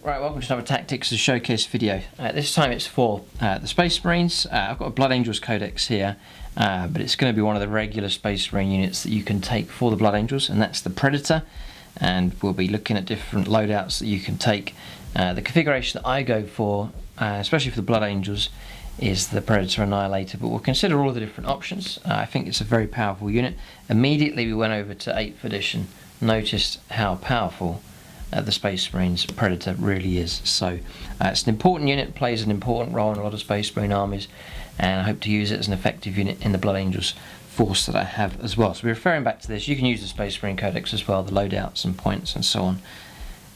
Right, welcome to another Tactics of Showcase video. This time it's for the Space Marines. I've got a Blood Angels Codex here, but it's going to be one of the regular Space Marine units that you can take for the Blood Angels, and that's the Predator. And we'll be looking at different loadouts that you can take. The configuration that I go for, especially for the Blood Angels, is the Predator Annihilator, but we'll consider all the different options. I think it's a very powerful unit. Immediately we went over to 8th edition, noticed how powerful the Space Marines Predator really is. So it's an important unit, plays an important role in a lot of Space Marine armies, and I hope to use it as an effective unit in the Blood Angels force that I have as well. So we're referring back to this. You can use the Space Marine Codex as well. The loadouts and points and so on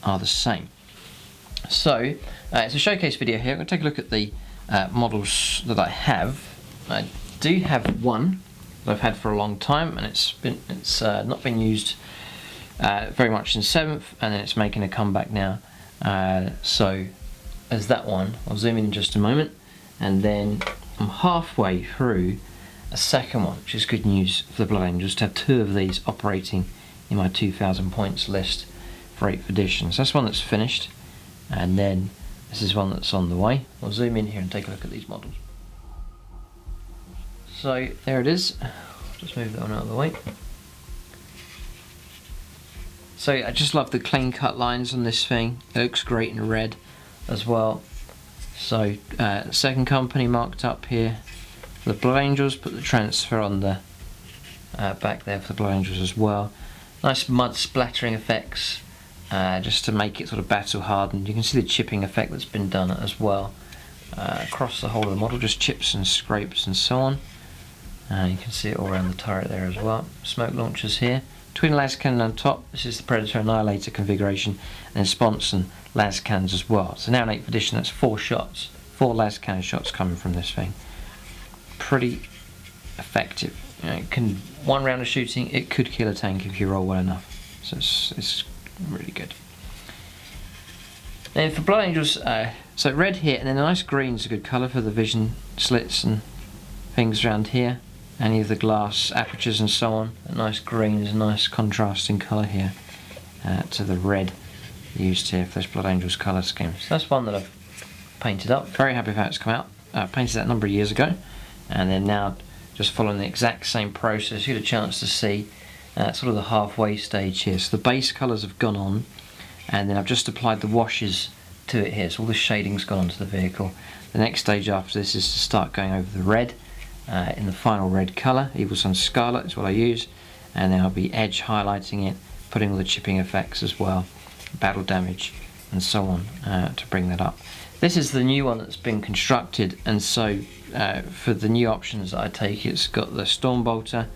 are the same. So it's a showcase video here. I'm going to take a look at the models that I have. I do have one that I've had for a long time, and it's not been used very much in 7th, and then it's making a comeback now. So as that one, I'll zoom in just a moment, and then I'm halfway through a second one, which is good news for the Blood Angels to have 2 of these operating in my 2000 points list for 8th edition. So that's one that's finished, and then this is one that's on the way. I'll zoom in here and take a look at these models. So there it is. Just move that one out of the way. So I just love the clean cut lines on this thing. It looks great in red as well. So second company marked up here for the Blood Angels. Put the transfer on the back there for the Blood Angels as well. Nice mud splattering effects, just to make it sort of battle hardened. You can see the chipping effect that's been done as well across the whole of the model, just chips and scrapes and so on. You can see it all around the turret there as well. Smoke launchers here. Twin las cannon on top. This is the Predator Annihilator configuration, and then sponson and las cannons as well. So now in 8th edition, that's 4 shots, 4 las cannon shots coming from this thing. Pretty effective. You know, one round of shooting, it could kill a tank if you roll well enough. So it's really good. Then for Blood Angels, so red here, and then a nice green is a good colour for the vision slits and things around here. Any of the glass apertures and so on. A nice green is a nice contrasting colour here to the red used here for this Blood Angels colour scheme. So that's one that I've painted up. Very happy with how it's come out. I painted that a number of years ago, and then now just following the exact same process. You get a chance to see sort of the halfway stage here. So the base colours have gone on, and then I've just applied the washes to it here. So all the shading's gone onto the vehicle. The next stage after this is to start going over the red. In the final red colour, Evil Sun Scarlet is what I use, and then I'll be edge highlighting it, putting all the chipping effects as well, battle damage and so on to bring that up. This is the new one that's been constructed, and so for the new options that I take, it's got the Storm Bolter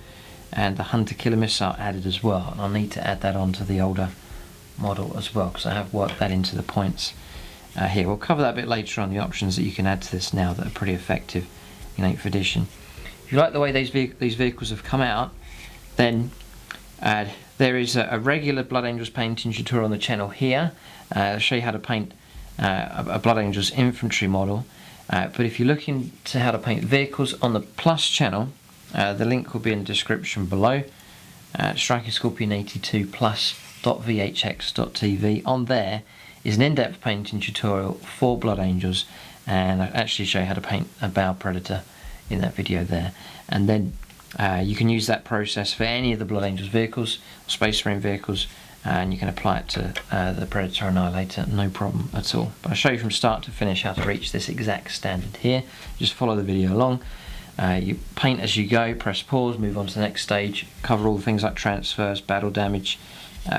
and the Hunter Killer Missile added as well, and I'll need to add that onto the older model as well, because I have worked that into the points here. We'll cover that a bit later on, the options that you can add to this now that are pretty effective in 8th edition. If you like the way these vehicles have come out, then there is a regular Blood Angels painting tutorial on the channel here. I'll show you how to paint a Blood Angels infantry model. But if you're looking to how to paint vehicles on the Plus channel, the link will be in the description below. Striker Scorpion 82 plus.vhx.tv. On there is an in-depth painting tutorial for Blood Angels, and I actually show you how to paint a Bow Predator in that video there. And then you can use that process for any of the Blood Angels vehicles, Space Marine vehicles, and you can apply it to the Predator Annihilator, no problem at all. But I'll show you from start to finish how to reach this exact standard here. Just follow the video along. You paint as you go, press pause, move on to the next stage, cover all the things like transfers, battle damage,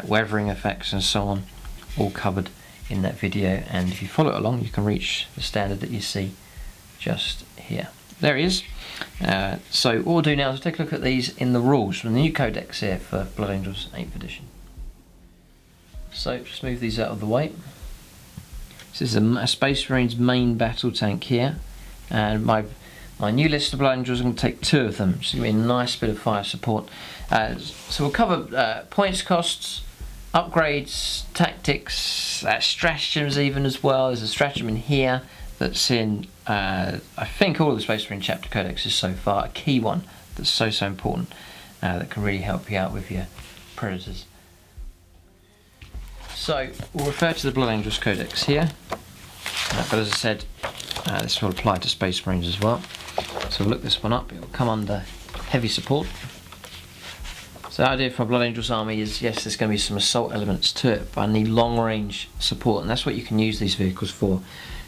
weathering effects and so on, all covered in that video. And if you follow it along, you can reach the standard that you see just here. There he is. So what we'll do now is take a look at these in the rules from the new codex here for Blood Angels 8th edition. So just move these out of the way. This is a Space Marines main battle tank here, and my new list of Blood Angels, I'm going to take 2 of them. It's going to be a nice bit of fire support. So we'll cover points costs, upgrades, tactics, stratagems even as well. There's a stratagem in here that's in I think all of the Space Marine chapter codexes so far, a key one that's so important that can really help you out with your predators. So we'll refer to the Blood Angels Codex here, but as I said, this will apply to Space Marines as well. So we'll look this one up. It will come under heavy support. So the idea for a Blood Angels army is, yes, there's going to be some assault elements to it, but I need long range support, and that's what you can use these vehicles for.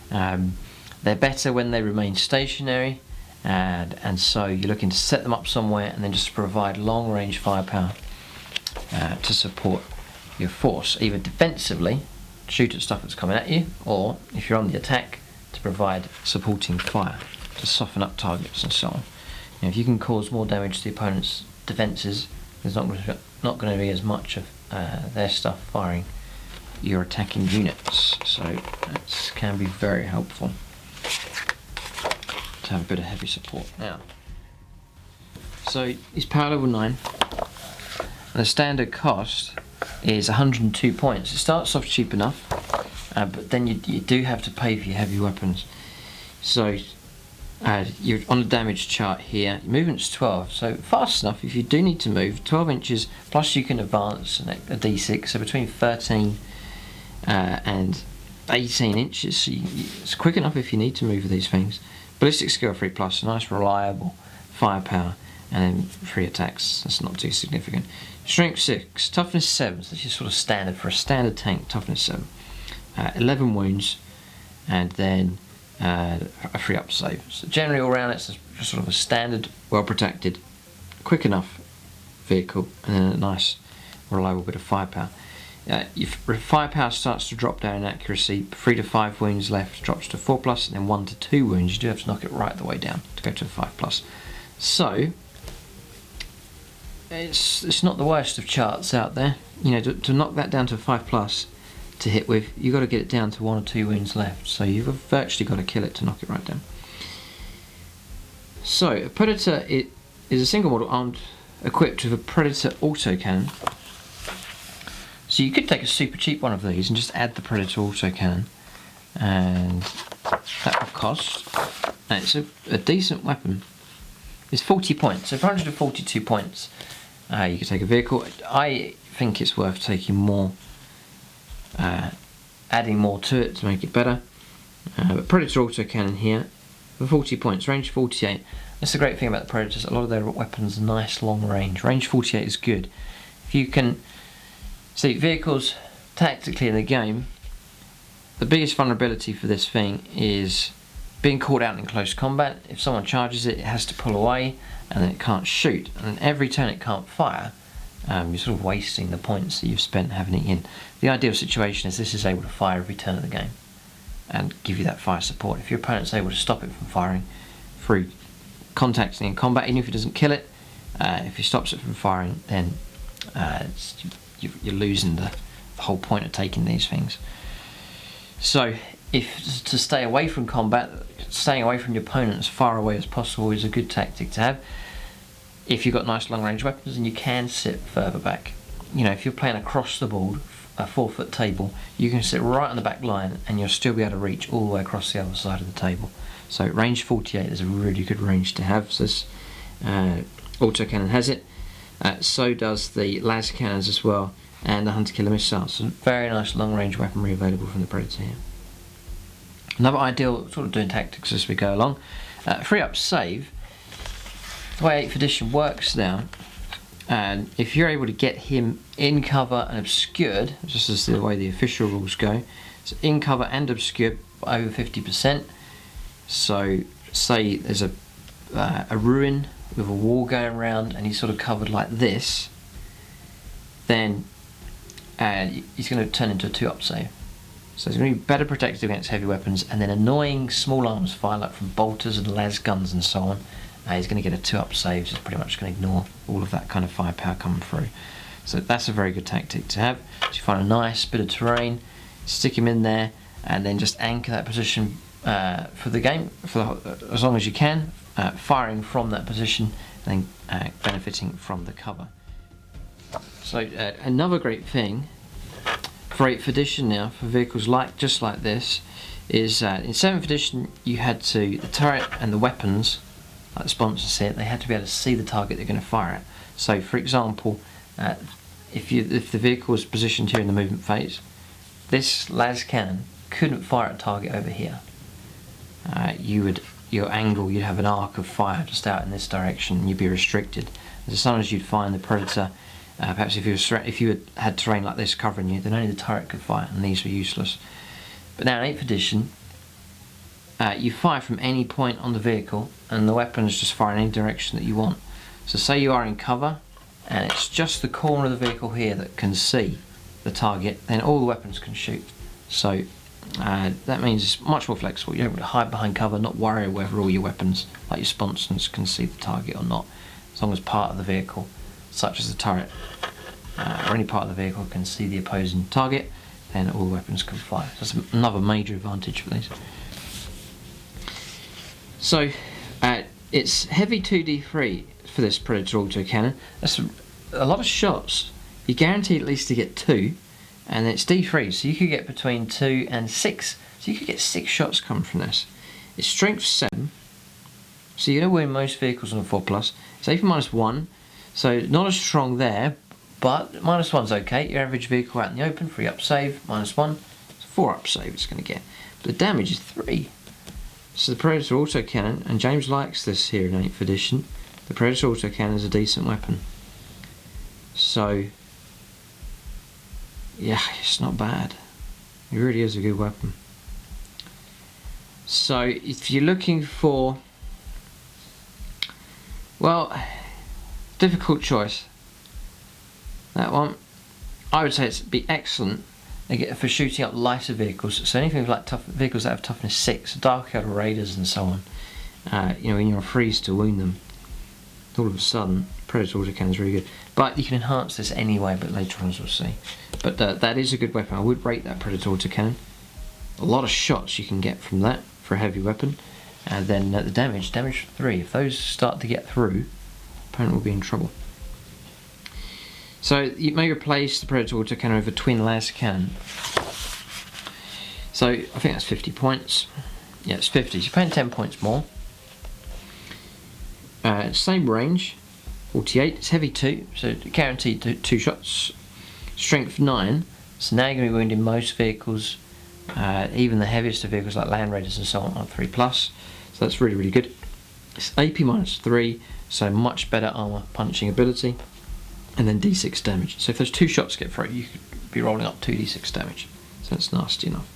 They're better when they remain stationary, and so you're looking to set them up somewhere and then just provide long range firepower to support your force, either defensively, shoot at stuff that's coming at you, or if you're on the attack, to provide supporting fire to soften up targets and so on. You know, if you can cause more damage to the opponent's defences, there's not going to be as much of their stuff firing your attacking units, so that can be very helpful to have a bit of heavy support. Now, so it's power level 9, and the standard cost is 102 points. It starts off cheap enough, but then you do have to pay for your heavy weapons. So you're on the damage chart here. Your movement's 12, so fast enough if you do need to move. 12 inches, plus you can advance a d6, so between 13 and 18 inches. So it's quick enough if you need to move with these things. Ballistic skill 3 plus, nice reliable firepower, and then 3 attacks. That's not too significant. Strength 6, toughness 7. So this is sort of standard for a standard tank. Toughness 7, 11 wounds, and then a 3 up save. So generally all round it's just sort of a standard, well protected, quick enough vehicle, and then a nice reliable bit of firepower. Your firepower starts to drop down in accuracy. 3 to 5 wounds left drops to 4 plus, and then 1 to 2 wounds. You do have to knock it right the way down to go to a 5 plus. So it's not the worst of charts out there. You know, to knock that down to a 5 plus to hit with, you've got to get it down to 1 or 2 wounds left. So you've virtually got to kill it to knock it right down. So a Predator is a single model armed, equipped with a Predator autocannon. So you could take a super cheap one of these and just add the Predator autocannon, and that will cost, and it's a decent weapon. It's 40 points, so for 142 points you could take a vehicle. I think it's worth taking more, adding more to it to make it better. But Predator autocannon here for 40 points, range 48. That's the great thing about the Predators, a lot of their weapons are nice long range. Range 48 is good. If you can see vehicles tactically in the game, the biggest vulnerability for this thing is being caught out in close combat. If someone charges it, it has to pull away, and then it can't shoot. And every turn it can't fire, you're sort of wasting the points that you've spent having it in. The ideal situation is this is able to fire every turn of the game and give you that fire support. If your opponent's able to stop it from firing through contacting in combat, even if it doesn't kill it, if he stops it from firing, then you're losing the whole point of taking these things. So if to stay away from combat, staying away from your opponent as far away as possible is a good tactic to have. If you've got nice long range weapons, and you can sit further back. You know, if you're playing across the board, a 4-foot table, you can sit right on the back line and you'll still be able to reach all the way across the other side of the table. So range 48 is a really good range to have. So this autocannon has it. So does the las cannons as well, and the hunter killer missiles. So very nice long range weaponry available from the Predator here. Another ideal sort of doing tactics as we go along. 3 up save. The way 8th edition works now, and if you're able to get him in cover and obscured, just as the way the official rules go, so in cover and obscured by over 50%. So say there's a ruin with a wall going around and he's sort of covered like this, then he's going to turn into a 2 up save. So he's going to be better protected against heavy weapons, and then annoying small arms fire like from bolters and las guns and so on. He's going to get a 2 up save, so he's pretty much going to ignore all of that kind of firepower coming through. So that's a very good tactic to have. So you find a nice bit of terrain, stick him in there, and then just anchor that position for the game as long as you can, firing from that position and then benefiting from the cover. So another great thing for 8th edition now for vehicles just like this is in 7th edition you had to, the turret and the weapons, like the sponsor said, they had to be able to see the target they're going to fire at. So for example, if the vehicle is positioned here in the movement phase, this las cannon couldn't fire at a target over here. Your angle, you'd have an arc of fire just out in this direction, and you'd be restricted. So sometimes you'd find the predator, perhaps if you had terrain like this covering you, then only the turret could fire, and these were useless. But now in 8th edition, you fire from any point on the vehicle, and the weapons just fire in any direction that you want. So say you are in cover, and it's just the corner of the vehicle here that can see the target, then all the weapons can shoot. So that means it's much more flexible. You're able to hide behind cover, not worry whether all your weapons, like your sponsons, can see the target or not. As long as part of the vehicle, such as the turret, or any part of the vehicle can see the opposing target, then all the weapons can fire. So that's another major advantage for these. So it's heavy 2d3 for this Predator autocannon. That's a lot of shots. You're guaranteed at least to get 2, and it's D3, so you could get between 2 and 6. So you could get 6 shots coming from this. It's strength 7, so you're going to win most vehicles on a 4+. It's AP -1, so not as strong there, but -1's okay. Your average vehicle out in the open, 3 up save, -1, it's 4 up save it's going to get. But the damage is 3. So the Predator autocannon, and James likes this here in 8th edition, the Predator autocannon is a decent weapon. So yeah, it's not bad. It really is a good weapon. So if you're looking for, well, difficult choice, that one, I would say it'd be excellent for shooting up lighter vehicles. So anything like tough vehicles that have toughness 6, Dark Elder Raiders and so on. When you're on freeze to wound them, all of a sudden Predator autocannon is really good. But you can enhance this anyway, but later on as we'll see. But that is a good weapon. I would rate that Predator autocannon. A lot of shots you can get from that for a heavy weapon. And then the damage 3. If those start to get through, opponent will be in trouble. So you may replace the Predator autocannon with a twin las cannon. So I think that's 50 points. Yeah, it's 50. So you're paying 10 points more. Same range, 48. It's heavy 2, so guaranteed 2 shots. Strength 9. So now you're going to be wounding most vehicles, even the heaviest of vehicles like Land Raiders and so on 3+. So that's really, really good. It's AP -3, so much better armor punching ability. And then D6 damage. So if those 2 shots get through, you could be rolling up 2d6 damage. So that's nasty enough.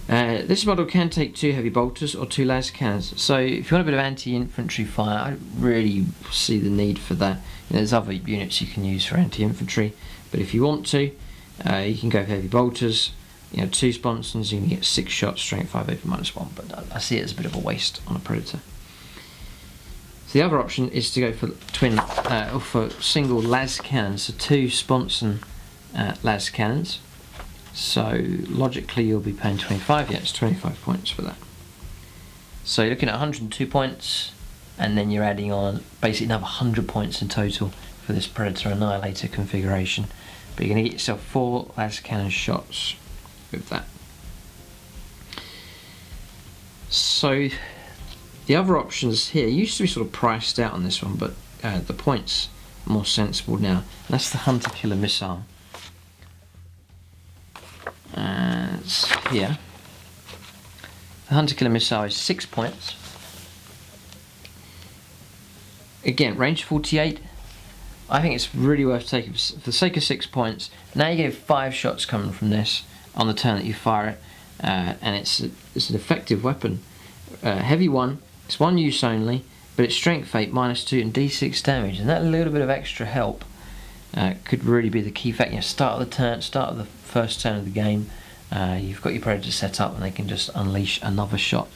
This model can take 2 heavy bolters or 2 las cannons. So if you want a bit of anti-infantry fire, I don't really see the need for that. There's other units you can use for anti-infantry, but if you want to, you can go for heavy bolters. 2 sponsons, you can get 6 shots, strength 5 AP -1. But I see it as a bit of a waste on a Predator. So the other option is to go for twin or for single las cannons, so 2 sponson las cannons. So logically you'll be paying 25, yeah, it's 25 points for that. So you're looking at 102 points, and then you're adding on basically another 100 points in total for this Predator Annihilator configuration. But you're going to get yourself 4 las cannon shots with that. So the other options here used to be sort of priced out on this one, but the points are more sensible now. And that's the Hunter Killer Missile. It's here. The Hunter Killer Missile is 6 points. Again, range 48. I think it's really worth taking for the sake of 6 points. Now you get 5 shots coming from this on the turn that you fire it, and it's an effective weapon. Heavy 1. It's 1 use only, but it's strength 8 -2 and D6 damage, and that little bit of extra help could really be the key factor. Start of the first turn of the game, you've got your Predator set up and they can just unleash another shot,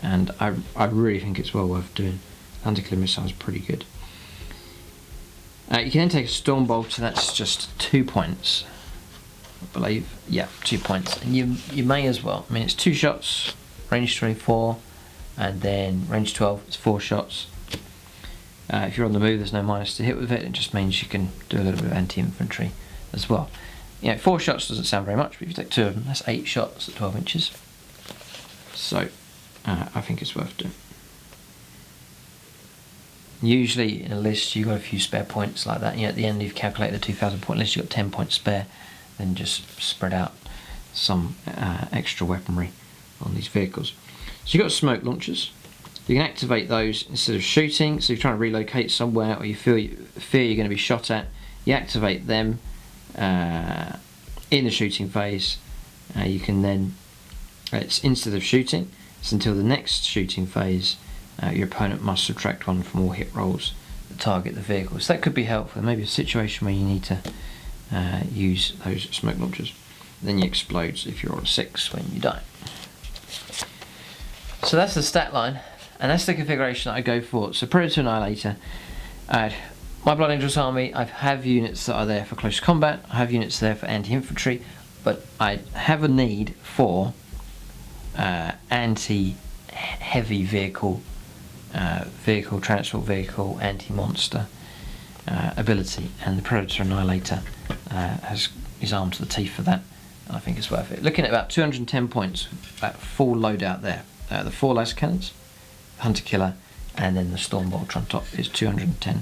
and I really think it's well worth doing. Hunter Killer Missile is pretty good. You can then take a Storm Bolter, that's just 2 points, I believe. Yeah, 2 points, and you may as well. I mean, it's 2 shots, range 24, and then range 12, it's 4 shots. If you're on the move, there's no minus to hit with it. It just means you can do a little bit of anti-infantry as well. 4 shots doesn't sound very much, but if you take 2 of them, that's 8 shots at 12 inches. So I think it's worth doing. Usually in a list you've got a few spare points like that. At the end you've calculated the 2,000 point list, you've got 10 points spare, then just spread out some extra weaponry on these vehicles. So you've got smoke launchers. You can activate those instead of shooting. So if you're trying to relocate somewhere or you fear you're going to be shot at, you activate them in the shooting phase. You can then, it's instead of shooting, it's until the next shooting phase, your opponent must subtract 1 from all hit rolls that target the vehicle. So that could be helpful. There may be a situation where you need to use those smoke launchers. Then you explode if you're on 6 when you die. So that's the stat line, and that's the configuration that I go for. So Predator Annihilator. My Blood Angels army, I have units that are there for close combat, I have units there for anti-infantry, but I have a need for anti-heavy vehicle, transport vehicle, anti-monster ability, and the Predator Annihilator is armed to the teeth for that. I think it's worth it. Looking at about 210 points, that full loadout there. The 4 laser cannons, Hunter Killer, and then the Storm Bolter on top is 210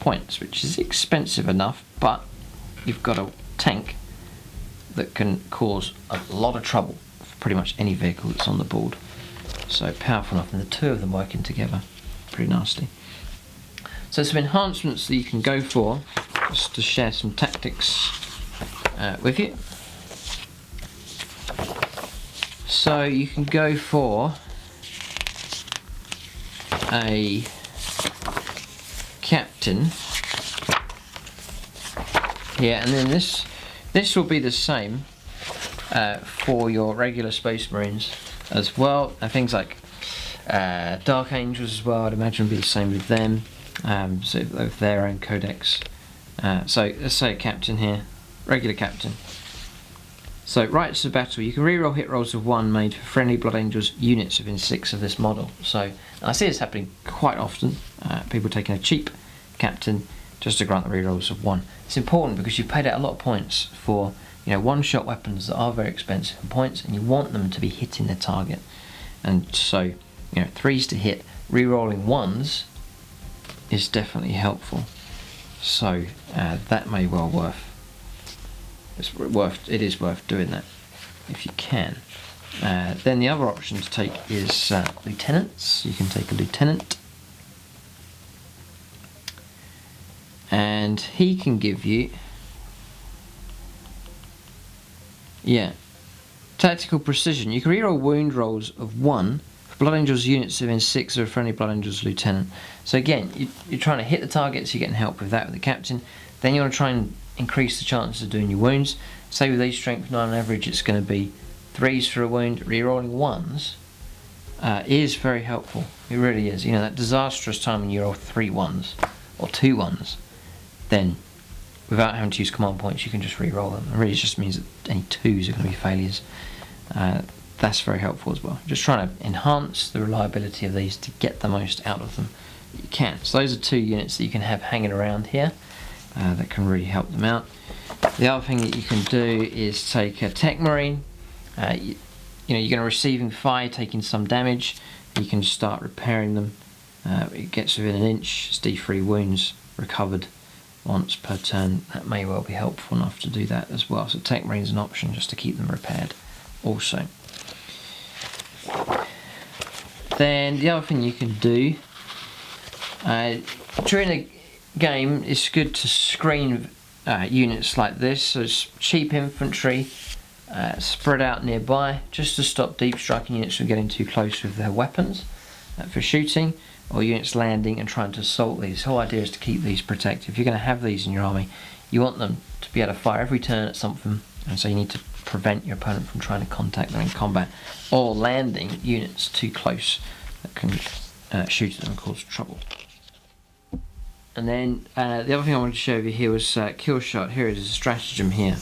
points, which is expensive enough, but you've got a tank that can cause a lot of trouble for pretty much any vehicle that's on the board. So powerful enough, and the 2 of them working together, pretty nasty. So some enhancements that you can go for, just to share some tactics with you. So you can go for a captain here, and then this will be the same for your regular Space Marines as well, and things like Dark Angels as well, I'd imagine would be the same with them, so with their own codex. So let's say a captain here, regular captain. So Rites of Battle, you can reroll hit rolls of 1 made for friendly Blood Angels units within 6 of this model. So I see this happening quite often, people taking a cheap captain just to grant the rerolls of 1. It's important because you've paid out a lot of points for one-shot weapons that are very expensive in points, and you want them to be hitting their target. And so 3s to hit, rerolling 1s is definitely helpful. So that may well it is worth doing that if you can. Then the other option to take is lieutenants. You can take a lieutenant, and he can give you tactical precision. You can reroll wound rolls of 1 for Blood Angels units within 6 of a friendly Blood Angels lieutenant. So again, you're trying to hit the targets, you're getting help with that with the captain. Then you want to try and increase the chances of doing your wounds. Say with these strength 9 on average, it's going to be 3s for a wound. Rerolling 1s is very helpful. It really is. That disastrous time when you roll 3 1s or 2 1s, then without having to use command points, you can just re-roll them. It really just means that any 2s are going to be failures. That's very helpful as well. Just trying to enhance the reliability of these to get the most out of them that you can. So those are 2 units that you can have hanging around here that can really help them out. The other thing that you can do is take a Tech Marine. You're going to receiving fire, taking some damage. You can start repairing them. It gets within an inch. It's D3 wounds recovered once per turn. That may well be helpful enough to do that as well. So Tech Marine's an option just to keep them repaired also. Then the other thing you can do during a game, it's good to screen units like this. So it's cheap infantry spread out nearby, just to stop deep striking units from getting too close with their weapons for shooting, or units landing and trying to assault these. The whole idea is to keep these protected. If you're going to have these in your army, you want them to be able to fire every turn at something, and so you need to prevent your opponent from trying to contact them in combat or landing units too close that can shoot at them and cause trouble. And then the other thing I wanted to show you here was kill shot. Here it is, a stratagem here.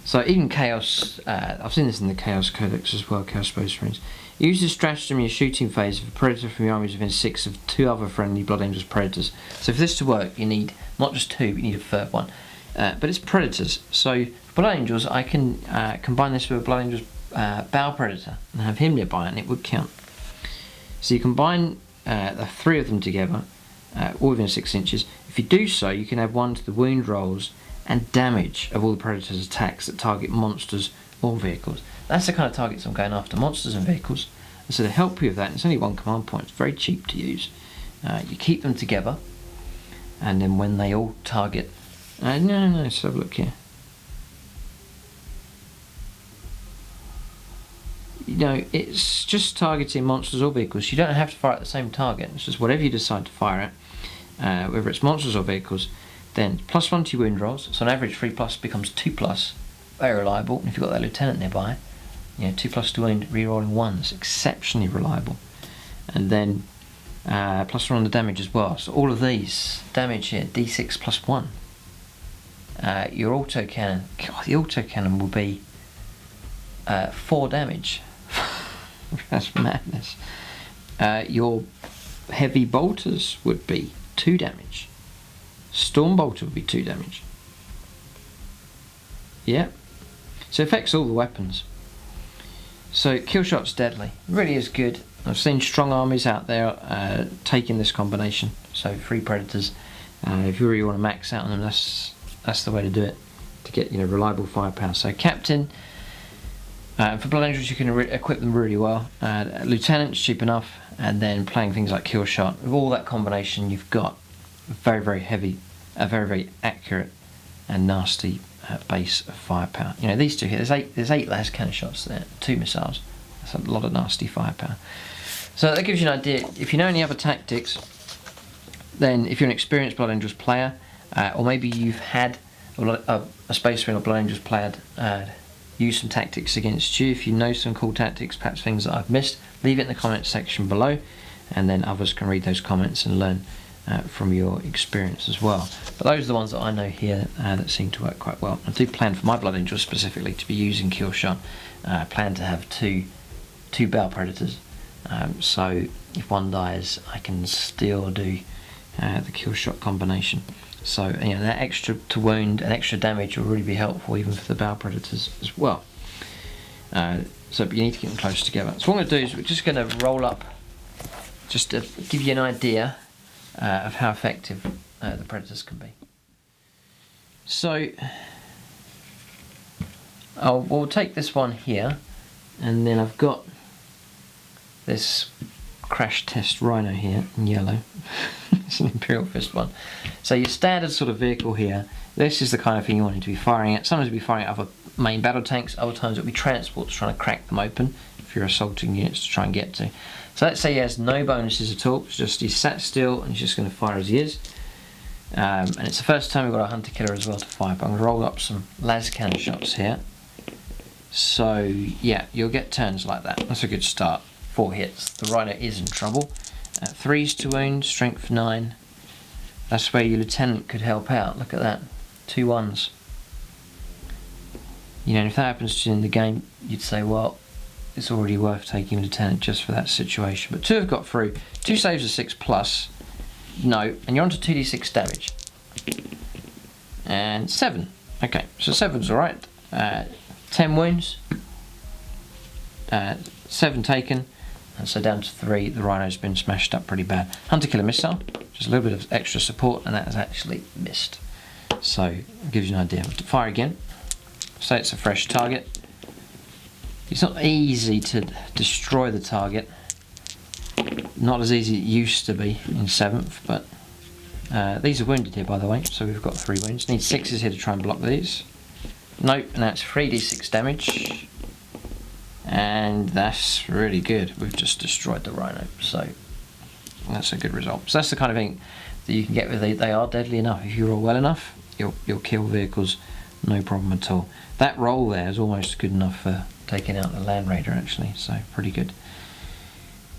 So even Chaos, I've seen this in the Chaos Codex as well, Chaos Space Marines. Use this stratagem in your shooting phase if a predator from your army is within 6 of 2 other friendly Blood Angels predators. So for this to work, you need not just 2, but you need a third one. But it's predators. So for Blood Angels, I can combine this with a Blood Angels Bow Predator and have him nearby, and it would count. So you combine the 3 of them together, all within 6 inches. If you do so, you can add 1 to the wound rolls and damage of all the predators' attacks that target monsters or vehicles. That's the kind of targets I'm going after, monsters and vehicles. And so to help you with that, it's only one command point, it's very cheap to use. You keep them together, and then when they all target... no, let's have a look here. You know, it's just targeting monsters or vehicles. You don't have to fire at the same target. It's just whatever you decide to fire at, whether it's monsters or vehicles, then +1 to your wound rolls. So on average 3+ becomes 2+. Very reliable. And if you've got that lieutenant nearby, you know, 2+ to wound, re-rolling 1s, exceptionally reliable. And then +1 on the damage as well. So all of these damage here, d6 +1. Your autocannon, God, the autocannon will be 4 damage. That's madness. Your heavy bolters would be 2 damage. Storm bolter would be 2 damage. Yeah. So it affects all the weapons. So kill shot's deadly. It really is good. I've seen strong armies out there taking this combination. So 3 predators. If you really want to max out on them, that's the way to do it, to get, you know, reliable firepower. So captain. For Blood Angels you can equip them really well. Lieutenant's cheap enough, and then playing things like Kill Shot. With all that combination you've got a very, very heavy, a very, very accurate and nasty base of firepower. You know, these two here, there's 8 las cannon shots there, 2 missiles. That's a lot of nasty firepower. So that gives you an idea. If you know any other tactics, then if you're an experienced Blood Angels player, or maybe you've had a Space Marine or Blood Angels player use some tactics against you. If you know some cool tactics, perhaps things that I've missed, leave it in the comments section below, and then others can read those comments and learn from your experience as well. But those are the ones that I know here that seem to work quite well. I do plan for my Blood Angels specifically to be using Kill Shot. I plan to have two Bow Predators, so if one dies I can still do the Kill Shot combination. So, you know, that extra to wound and extra damage will really be helpful even for the Bow Predators as well. So but you need to get them close together. So what I'm going to do is we're just going to roll up, just to give you an idea of how effective the Predators can be. So we'll take this one here, and then I've got this crash test rhino here in yellow. It's an Imperial Fist one. So your standard sort of vehicle here, this is the kind of thing you want it to be firing at. Sometimes you'll be firing at other main battle tanks, other times it'll be transports trying to crack them open if you're assaulting units to try and get to. So let's say he has no bonuses at all, it's just he's sat still and he's just going to fire as he is. And it's the first time we've got a hunter killer as well to fire, but I'm going to roll up some las cannon shots here. So yeah, you'll get turns like that. That's a good start. 4 hits. The rhino is in trouble. 3s to wound, strength 9. That's where your lieutenant could help out. Look at that. 2 1s. You know, if that happens to you in the game, you'd say, well, it's already worth taking a lieutenant just for that situation. But 2 have got through. 2 saves are 6+. No, and you're on to 2d6 damage. And 7. Okay, so 7's alright. 10 wounds. 7 taken. And so down to 3, the rhino's been smashed up pretty bad. Hunter killer missile, just a little bit of extra support, and that has actually missed. So it gives you an idea. Fire again. Say it's a fresh target. It's not easy to destroy the target. Not as easy as it used to be in 7th, but these are wounded here, by the way. So we've got 3 wounds. Need 6s here to try and block these. Nope, and that's 3d6 damage. And that's really good. We've just destroyed the rhino, so that's a good result. So that's the kind of thing that you can get with they are deadly enough. If you roll well enough, you'll kill vehicles, no problem at all. That roll there is almost good enough for taking out the Land Raider actually, so pretty good.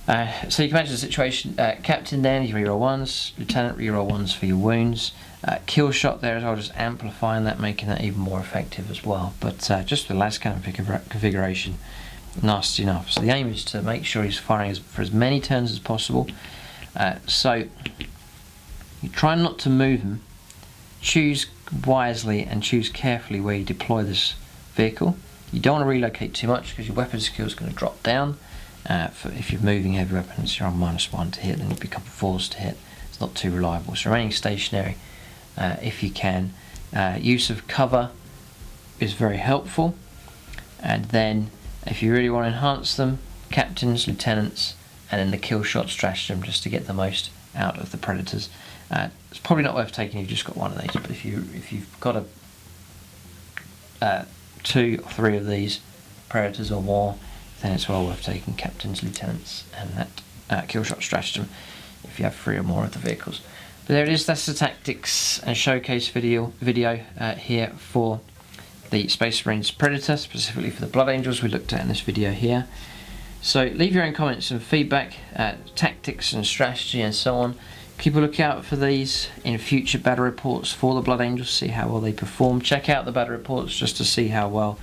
So you can imagine the situation. Captain then, you reroll 1s, Lieutenant reroll 1s for your wounds. Kill Shot there as well, just amplifying that, making that even more effective as well. But just the las cannon configuration, nasty enough. So the aim is to make sure he's firing for as many turns as possible. So you try not to move him, choose wisely and choose carefully where you deploy this vehicle. You don't want to relocate too much because your weapon skill is going to drop down. If you're moving heavy weapons, you're on -1 to hit, then you become 4s to hit. It's not too reliable. So remaining stationary if you can. Use of cover is very helpful. and then if you really want to enhance them, captains, lieutenants, and then the kill shot stratagem, just to get the most out of the predators. It's probably not worth taking if you've just got one of these, but if you've got 2 or 3 of these predators or more, then it's well worth taking captains, lieutenants, and that kill shot stratagem if you have 3 or more of the vehicles. But there it is. That's the tactics and showcase video here for the Space Marines Predator, specifically for the Blood Angels we looked at in this video here. So leave your own comments and feedback, tactics and strategy and so on. Keep a lookout for these in future battle reports for the Blood Angels, see how well they perform. Check out the battle reports just to see how well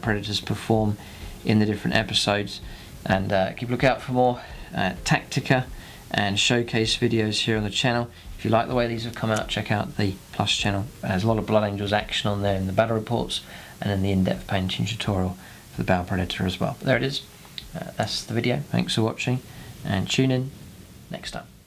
Predators perform in the different episodes. And keep a lookout for more Tactica and showcase videos here on the channel. If you like the way these have come out, check out the Plus channel. There's a lot of Blood Angels action on there in the battle reports and in the in-depth painting tutorial for the Battle Predator as well. But there it is. That's the video. Thanks for watching, and tune in next time.